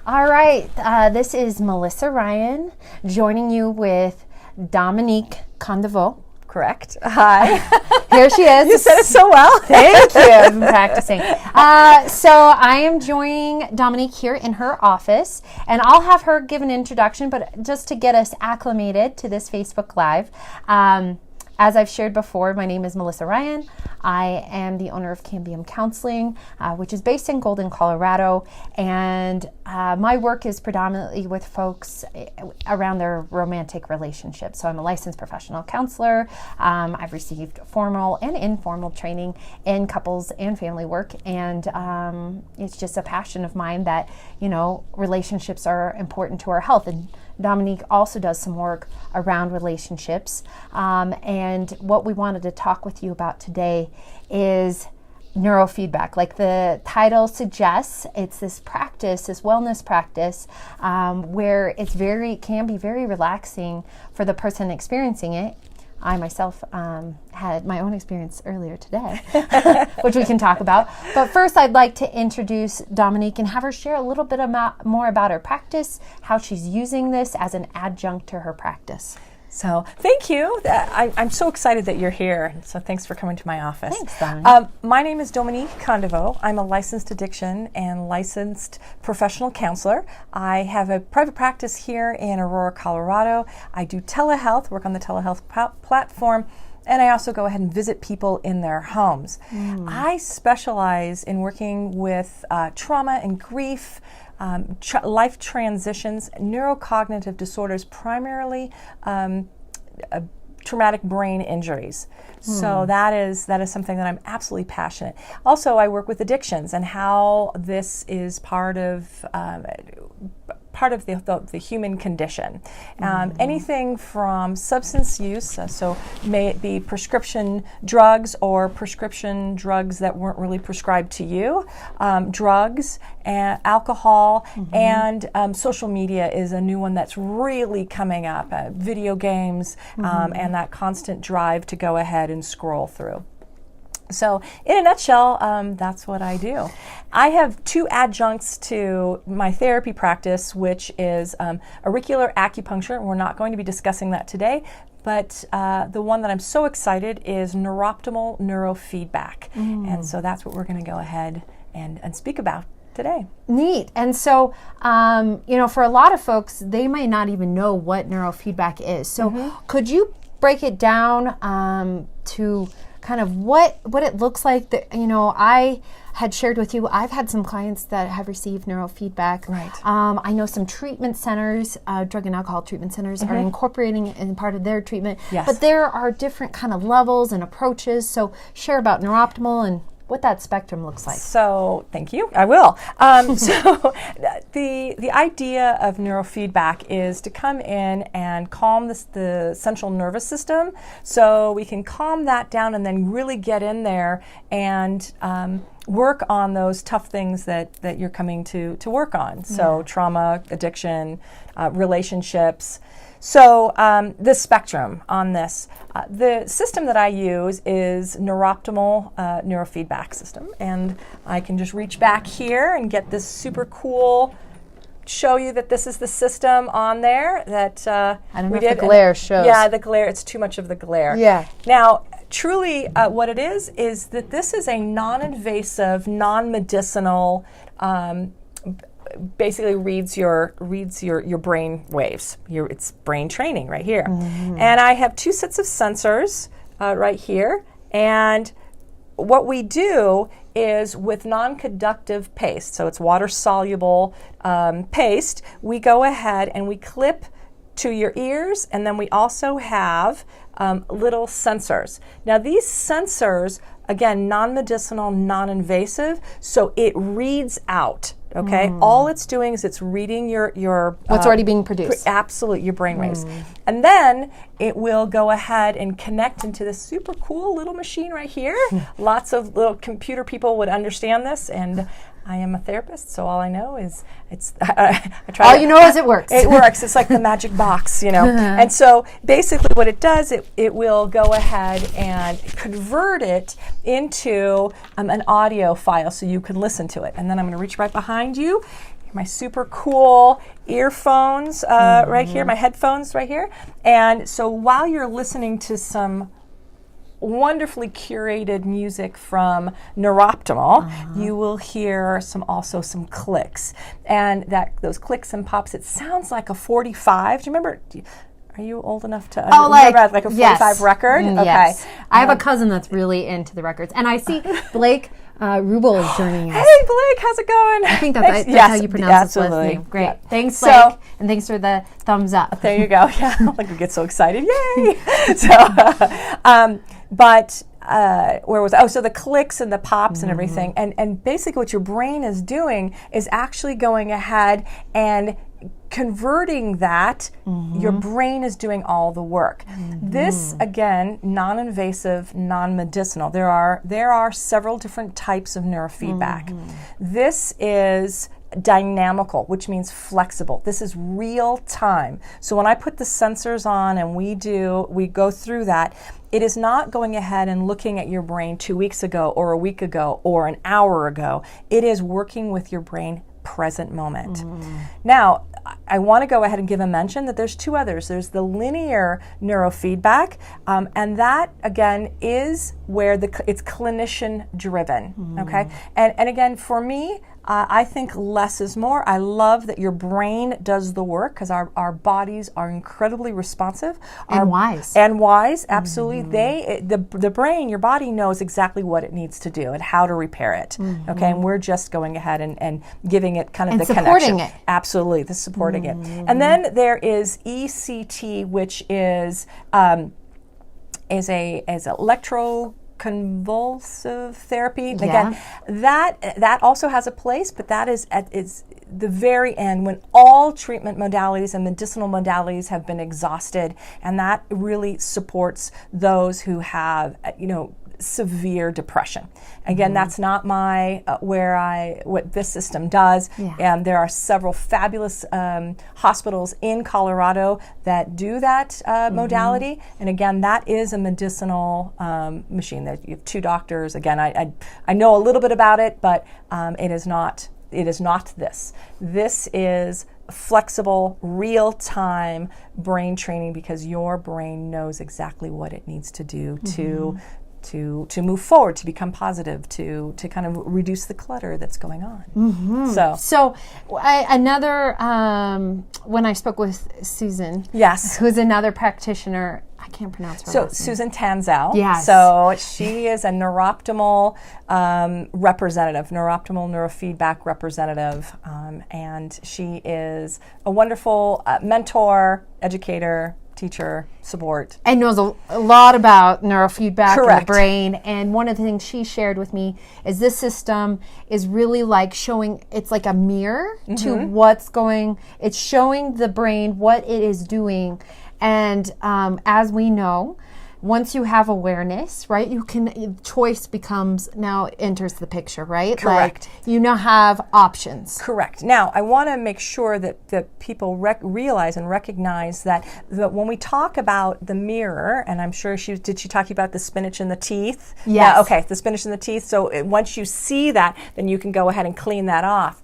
All right, this is Melissa Ryan joining you with Dominique Condevaux. Correct. Hi. Here she is. You said it so well. Thank you. I've been practicing. So I am joining Dominique here in her office, and I'll have her give an introduction, but just to get us acclimated to this Facebook Live. As I've shared before, my name is Melissa Ryan. I am the owner of Cambium Counseling, which is based in Golden, Colorado. And my work is predominantly with folks around their romantic relationships. So I'm a licensed professional counselor. I've received formal and informal training in couples and family work. And it's just a passion of mine that, relationships are important to our health. And Dominique also does some work around relationships. And what we wanted to talk with you about today is neurofeedback. Like the title suggests, it's this practice, this wellness practice, where can be very relaxing for the person experiencing it. I myself had my own experience earlier today, which we can talk about. But first, I'd like to introduce Dominique and have her share a little bit more about her practice, how she's using this as an adjunct to her practice. So thank you. I'm so excited that you're here. So thanks for coming to my office. Thanks, Dominique. My name is Dominique Condevaux. I'm a licensed addiction and licensed professional counselor. I have a private practice here in Aurora, Colorado. I do telehealth, work on the telehealth platform, and I also go ahead and visit people in their homes. I specialize in working with trauma and grief, life transitions, neurocognitive disorders, primarily traumatic brain injuries. So that is something that I'm absolutely passionate. Also, I work with addictions and how this is part of the human condition. Anything from substance use, so may it be prescription drugs or prescription drugs that weren't really prescribed to you, drugs and alcohol, and social media is a new one that's really coming up, video games, and that constant drive to go ahead and scroll through. So in a nutshell, that's what I do. I have two adjuncts to my therapy practice, which is auricular acupuncture. We're not going to be discussing that today, but the one that I'm so excited is NeuroOptimal neurofeedback. And so that's what we're going to go ahead and speak about today. Neat. And so, for a lot of folks, they might not even know what neurofeedback is. So could you break it down to kind of what it looks like? That I had shared with you, I've had some clients that have received neurofeedback. Right. I know some treatment centers, drug and alcohol treatment centers, are incorporating it in part of their treatment. Yes. But there are different kind of levels and approaches. So share about NeuroOptimal and what that spectrum looks like. So, thank you. I will. So, the idea of neurofeedback is to come in and calm the central nervous system, so we can calm that down and then really get in there and work on those tough things that you're coming to work on. So, trauma, addiction, relationships. So the spectrum on this, the system that I use is NeuroOptimal neurofeedback system, and I can just reach back here and get this super cool, show you that this is the system on there that I don't know if the glare shows. Yeah, the glare, it's too much of the glare. Yeah. Now, truly what it is that this is a non-invasive, non-medicinal, basically reads your brain waves. It's brain training right here. And I have two sets of sensors right here. And what we do is with non-conductive paste, so it's water-soluble paste, we go ahead and we clip to your ears, and then we also have little sensors. Now these sensors, again, non-medicinal, non-invasive, so it reads out. Okay, all it's doing is it's reading your what's already being produced. Absolutely, your brain waves, and then it will go ahead and connect into this super cool little machine right here. Lots of little computer people would understand this, and I am a therapist, so all I know is I try. All you know is it works. It works. It's like the magic box, And so basically, what it does, it will go ahead and convert it into an audio file, so you can listen to it. And then I'm going to reach right behind you. my super cool earphones right here, my headphones right here. And so while you're listening to some wonderfully curated music from NeuroOptimal, you will hear also some clicks. And those clicks and pops, it sounds like a 45. Do you remember? Are you old enough to remember like a 45 record? Okay. Yes. I have a cousin that's really into the records. And I see Blake Rubel is joining us. Hey, Blake, how's it going? I think that's how you pronounce his last name. Great. Yeah. Thanks, Blake. And thanks for the thumbs up. There you go. Yeah, like we get so excited. Yay! Where was I? Oh, so the clicks and the pops and everything. And basically what your brain is doing is actually going ahead and converting that. Your brain is doing all the work. This, again, non-invasive, non-medicinal. There are several different types of neurofeedback. This is dynamical, which means flexible. This is real time. So when I put the sensors on and we go through that, it is not going ahead and looking at your brain 2 weeks ago or a week ago or an hour ago. It is working with your brain present moment. Now, I want to go ahead and give a mention that there's two others. There's the linear neurofeedback, and that, again, is where it's clinician driven, okay? And again, for me, I think less is more. I love that your brain does the work because our bodies are incredibly responsive. And wise. And wise, absolutely. The brain, your body knows exactly what it needs to do and how to repair it, okay? And we're just going ahead and giving it kind of the connection. Supporting it. Absolutely, supporting it. And then there is ECT, which is electroconvulsive therapy. Again, that also has a place, but that is at the very end when all treatment modalities and medicinal modalities have been exhausted, and that really supports those who have, severe depression. Again, that's not what this system does. And there are several fabulous hospitals in Colorado that do that modality. And again, that is a medicinal machine. That you have two doctors. Again, I know a little bit about it, but it is not this. This is flexible, real-time brain training because your brain knows exactly what it needs to do to move forward, to become positive, to kind of reduce the clutter that's going on. So another, when I spoke with Susan, who's another practitioner, I can't pronounce her last name. Susan Tanzau. Yes. So she is a NeuroOptimal representative, NeuroOptimal neurofeedback representative, and she is a wonderful mentor, educator, teacher, support. And knows a lot about neurofeedback and the brain. And one of the things she shared with me is this system is really like it's like a mirror to what's it's showing the brain what it is doing. And as we know, once you have awareness, right, choice enters the picture, right? Correct. Like, you now have options. Correct. Now, I want to make sure that people realize and recognize that when we talk about the mirror, and I'm sure did she talk about the spinach in the teeth? Yes. Yeah, okay, the spinach in the teeth. So once you see that, then you can go ahead and clean that off.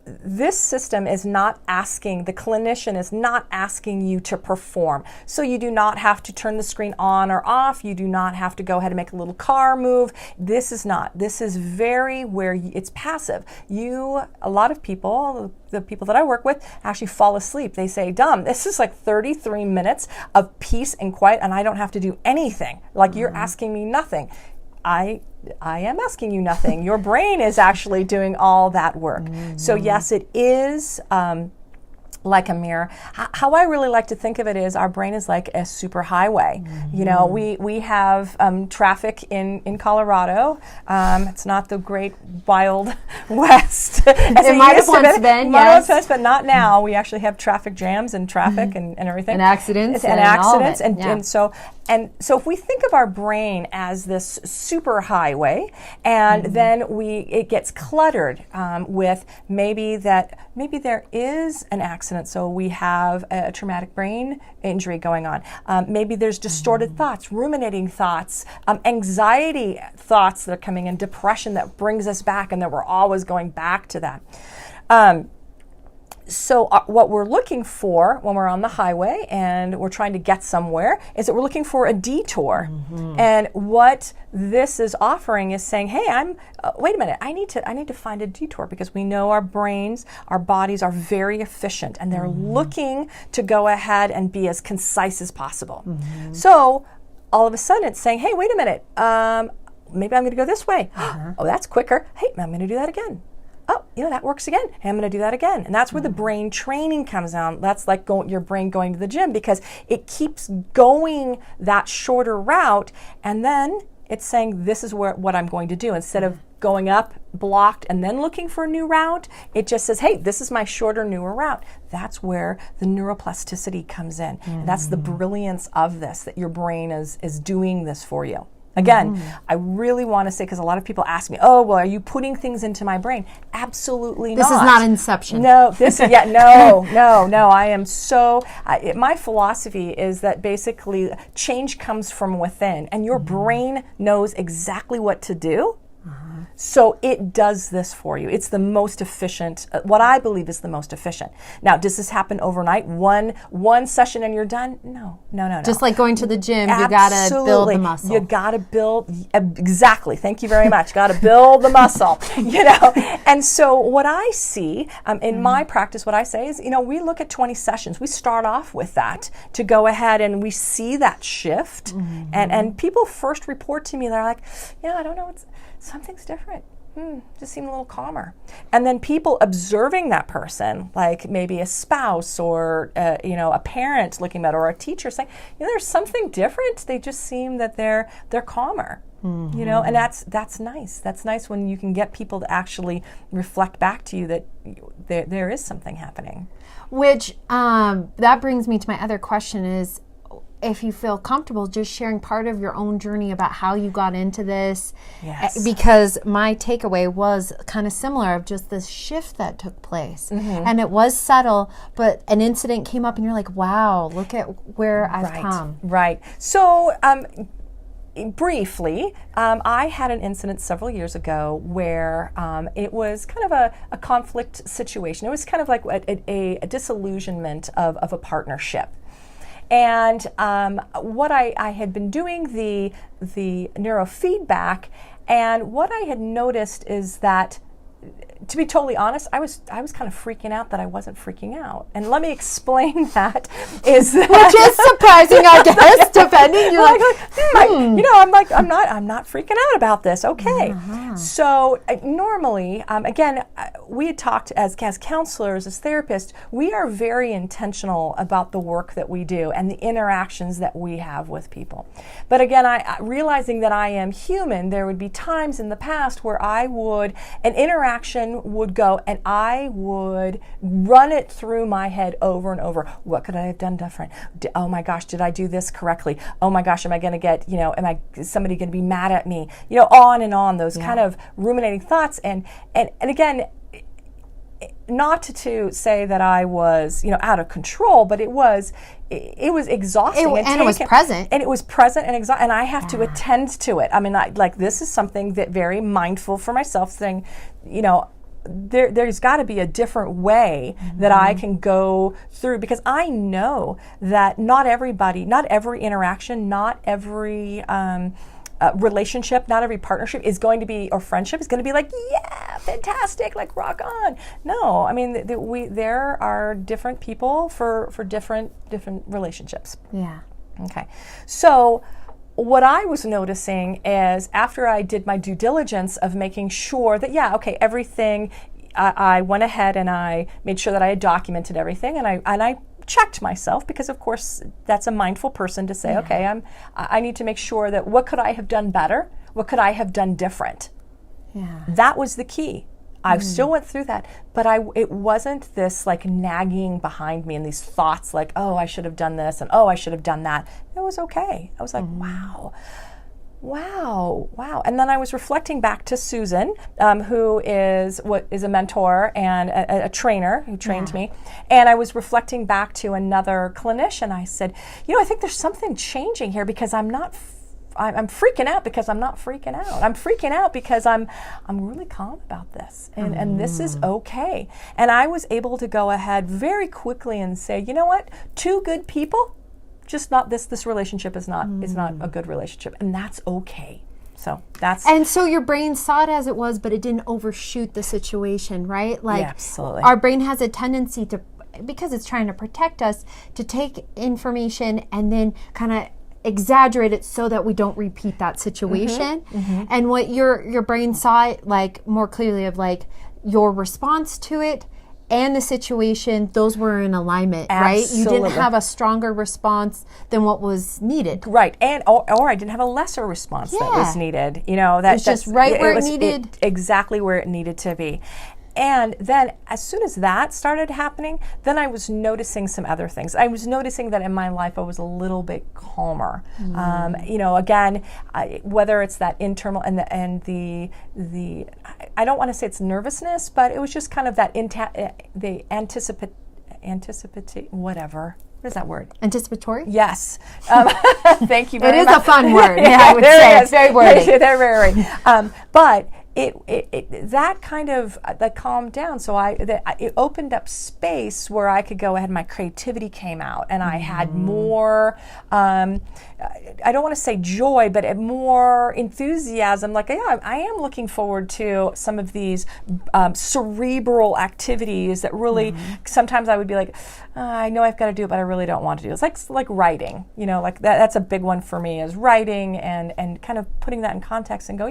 This system is not the clinician is not asking you to perform. So you do not have to turn the screen on or off. You do not have to go ahead and make a little car move. This is very where it's passive. A lot of people, the people that I work with, actually fall asleep. They say, this is like 33 minutes of peace and quiet and I don't have to do anything. Like you're asking me nothing. I am asking you nothing. Your brain is actually doing all that work. So yes, it is like a mirror. How I really like to think of it is our brain is like a super highway. We have traffic in Colorado. It's not the great wild west. It might have once been, yes. But not now. We actually have traffic jams and traffic and everything. And accidents. And so if we think of our brain as this super highway, and then it gets cluttered with maybe there is an accident accident, so we have a traumatic brain injury going on. Maybe there's distorted thoughts, ruminating thoughts, anxiety thoughts that are coming in, depression that brings us back and that we're always going back to that. So what we're looking for when we're on the highway and we're trying to get somewhere is that we're looking for a detour. And what this is offering is saying, hey, wait a minute, I need to find a detour, because we know our brains, our bodies are very efficient and they're looking to go ahead and be as concise as possible. So all of a sudden it's saying, hey, wait a minute, maybe I'm going to go this way. Oh, that's quicker. Hey, I'm going to do that again. Oh, that works again. Hey, I'm going to do that again. And that's where the brain training comes on. That's like your brain going to the gym, because it keeps going that shorter route. And then it's saying, this is what I'm going to do. Instead of going up, blocked, and then looking for a new route, it just says, hey, this is my shorter, newer route. That's where the neuroplasticity comes in. And that's the brilliance of this, that your brain is doing this for you. Again, I really want to say, because a lot of people ask me, oh, well, are you putting things into my brain? Absolutely not. This is not Inception. No, no. I am my philosophy is that basically change comes from within, and your brain knows exactly what to do. So it does this for you. It's the most efficient, what I believe is the most efficient. Now, does this happen overnight? One session and you're done? No. Just like going to the gym, Absolutely. You got to build the muscle. You got to build, exactly. Thank you very much. Got to build the muscle, And so what I see in my practice, what I say is, we look at 20 sessions. We start off with that to go ahead and we see that shift. And people first report to me, they're like, I don't know, something's different. Just seem a little calmer. And then people observing that person, like maybe a spouse or a parent looking at, or a teacher saying, there's something different. They just seem that they're calmer. And that's nice. That's nice when you can get people to actually reflect back to you that there is something happening. Which that brings me to my other question is, if you feel comfortable just sharing part of your own journey about how you got into this. Yes. Because my takeaway was kind of similar, of just this shift that took place. And it was subtle, but an incident came up and you're like, wow, look at where I've come. Right. So briefly, I had an incident several years ago where it was kind of a conflict situation. It was kind of like a disillusionment of a partnership. And what I had been doing the neurofeedback, and what I had noticed is that, to be totally honest, I was kind of freaking out that I wasn't freaking out. And let me explain that. Which is surprising, I guess, depending. You're I'm not freaking out about this. Okay. So normally, again, we had talked as counselors, as therapists, we are very intentional about the work that we do and the interactions that we have with people. But again, realizing that I am human, there would be times in the past where an interaction would go and I would run it through my head over and over. What could I have done different? Oh my gosh, did I do this correctly? Oh my gosh, am I going to get, is somebody going to be mad at me? On and on, those kind of ruminating thoughts. And again, not to say that I was, out of control, but it was exhausting. It was present. And it was present and exhausting. And I have to attend to it. I mean, this is something that very mindful for myself, saying, there's got to be a different way that I can go through, because I know that not every interaction, not every relationship, not every partnership is going to be, or friendship is going to be like, yeah, fantastic, like rock on. No, I mean, there are different people for different relationships. Yeah. Okay. So what I was noticing is, after I did my due diligence of making sure that, everything, I went ahead and I made sure that I had documented everything, and I checked myself, because of course that's a mindful person to say, okay, I need to make sure that what could I have done better? What could I have done different? Yeah. That was the key. I still went through that, but it wasn't this like nagging behind me and these thoughts like, oh, I should have done this and oh, I should have done that. It was okay. I was like, wow. wow. And then I was reflecting back to Susan, who is a mentor and a trainer who trained me. And I was reflecting back to another clinician. I said, I think there's something changing here, because I'm freaking out because I'm not freaking out. I'm freaking out because I'm really calm about this, and this is okay. And I was able to go ahead very quickly and say, you know what, two good people, just not this relationship is not a good relationship, and that's okay. So that's... And so your brain saw it as it was, but it didn't overshoot the situation, right? Like, absolutely. Our brain has a tendency to, because it's trying to protect us, to take information and then kind of exaggerate it so that we don't repeat that situation. And what your brain saw it like more clearly of like your response to it and the situation, those were in alignment, right? You didn't have a stronger response than what was needed. Right, and or I didn't have a lesser response that was needed. That's just right where it needed. Exactly where it needed to be. And then as soon as that started happening, then I was noticing some other things. I was noticing that in my life I was a little bit calmer. Again, whether it's that internal and the I don't want to say it's nervousness, but it was just kind of that anticipatory, whatever. What is that word? Anticipatory? Yes. Thank you very much. It is a fun word. I would say. It's very wordy. They're very but that kind of that calmed down. So it opened up space where I could go ahead. My creativity came out, and I had more. I don't want to say joy, but more enthusiasm. Like, I am looking forward to some of these cerebral activities that really. Sometimes I would be like, I know I've got to do it, but I really don't want to do it. It's like writing. Like that's a big one for me, is writing and kind of putting that in context and go,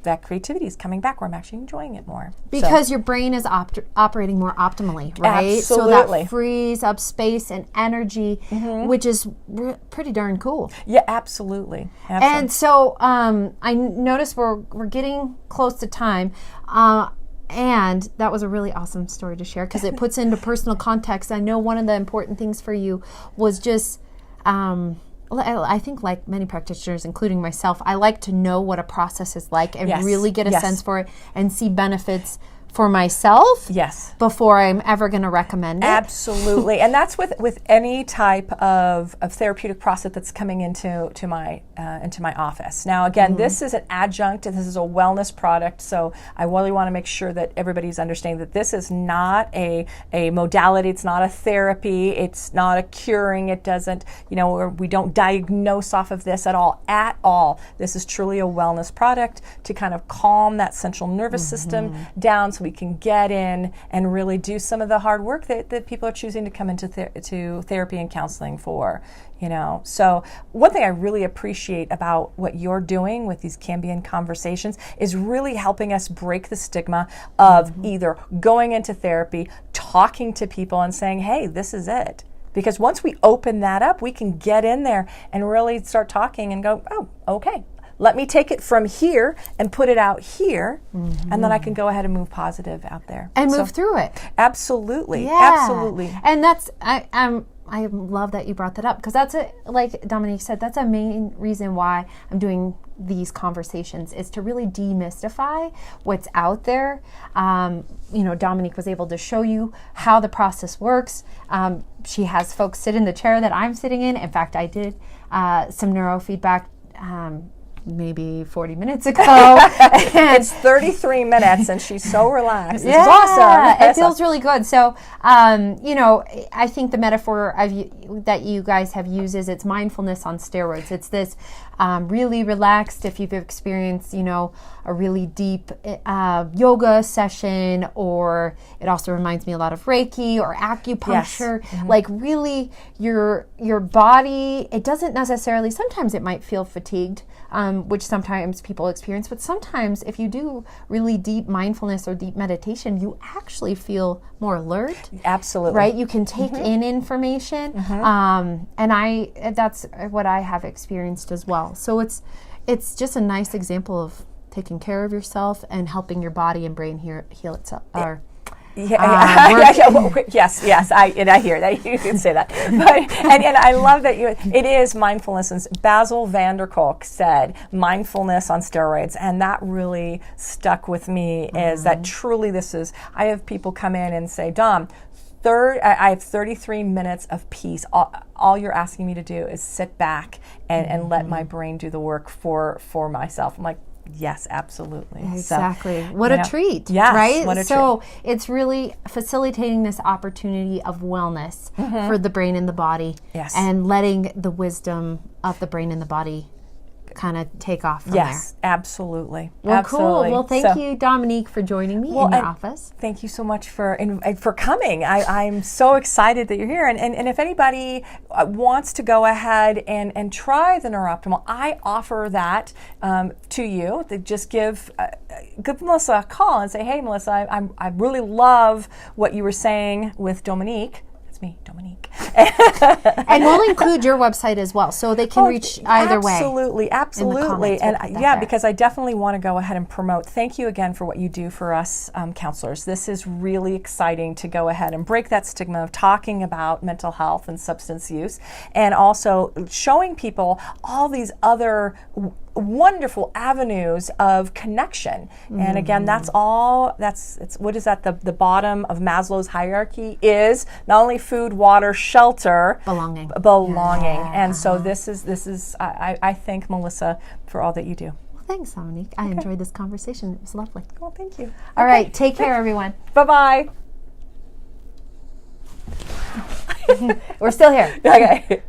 that creativity is coming back where I'm actually enjoying it more. Because your brain is operating more optimally, right? Absolutely. So that frees up space and energy, which is pretty darn cool. Yeah, absolutely. And so I noticed we're getting close to time. And that was a really awesome story to share because it puts into personal context. I know one of the important things for you was just... I think like many practitioners, including myself, I like to know what a process is like and really get a sense for it and see benefits for myself before I'm ever going to recommend it. Absolutely. And that's with any type of therapeutic process that's coming into my office. Now, again, this is an adjunct, and this is a wellness product, so I really want to make sure that everybody's understanding that this is not a modality, it's not a therapy, it's not a curing, it doesn't, we don't diagnose off of this at all. This is truly a wellness product to kind of calm that central nervous system down so we can get in and really do some of the hard work that people are choosing to come into to therapy and counseling for. So one thing I really appreciate about what you're doing with these Cambium Conversations is really helping us break the stigma of either going into therapy, talking to people and saying, hey, this is it. Because once we open that up, we can get in there and really start talking and go, oh, okay. Let me take it from here and put it out here, and then I can go ahead and move positive out there. And move through it. Absolutely. Absolutely. And that's, I love that you brought that up because that's like Dominique said, that's a main reason why I'm doing these conversations is to really demystify what's out there. Dominique was able to show you how the process works. She has folks sit in the chair that I'm sitting in. In fact, I did some neurofeedback maybe 40 minutes ago. It's 33 minutes and she's so relaxed. This is awesome. It feels really good. So, I think the metaphor that you guys have used is it's mindfulness on steroids. It's this really relaxed, if you've experienced, a really deep yoga session, or it also reminds me a lot of Reiki or acupuncture. Like really your body, it doesn't necessarily, sometimes it might feel fatigued, which sometimes people experience, but sometimes if you do really deep mindfulness or deep meditation, you actually feel more alert. Absolutely. Right? You can take in information. And that's what I have experienced as well. So it's just a nice example of taking care of yourself and helping your body and brain heal itself, or Yes, I hear that. You can say that. But, and I love that it is mindfulness. And Basil van der Kolk said mindfulness on steroids, and that really stuck with me. Is that truly I have people come in and say, Dom, I have 33 minutes of peace. All you're asking me to do is sit back and let my brain do the work for myself. I'm like, yes, absolutely. Exactly. So, what a treat. Yes, right? What a so treat. It's really facilitating this opportunity of wellness for the brain and the body. Yes. And letting the wisdom of the brain and the body kind of take off from there. Yes, absolutely. Well, absolutely. Cool. Well, thank you, Dominique, for joining me in your office. Thank you so much for coming. I'm so excited that you're here. And if anybody wants to go ahead and try the NeuroOptimal, I offer that to you. Just give Melissa a call and say, hey, Melissa, I really love what you were saying with Dominique. Me, Dominique. And we'll include your website as well, so they can reach either way. Absolutely. And because I definitely want to go ahead and promote. Thank you again for what you do for us counselors. This is really exciting to go ahead and break that stigma of talking about mental health and substance use, and also showing people all these other wonderful avenues of connection. And again, it's what is that, the bottom of Maslow's hierarchy is not only food, water, shelter, belonging. Yeah. And so this is I thank Melissa for all that you do. Well, thanks, Dominique. I enjoyed this conversation. It was lovely. Well, thank you. All right, take care, everyone. Bye-bye. We're still here. Okay.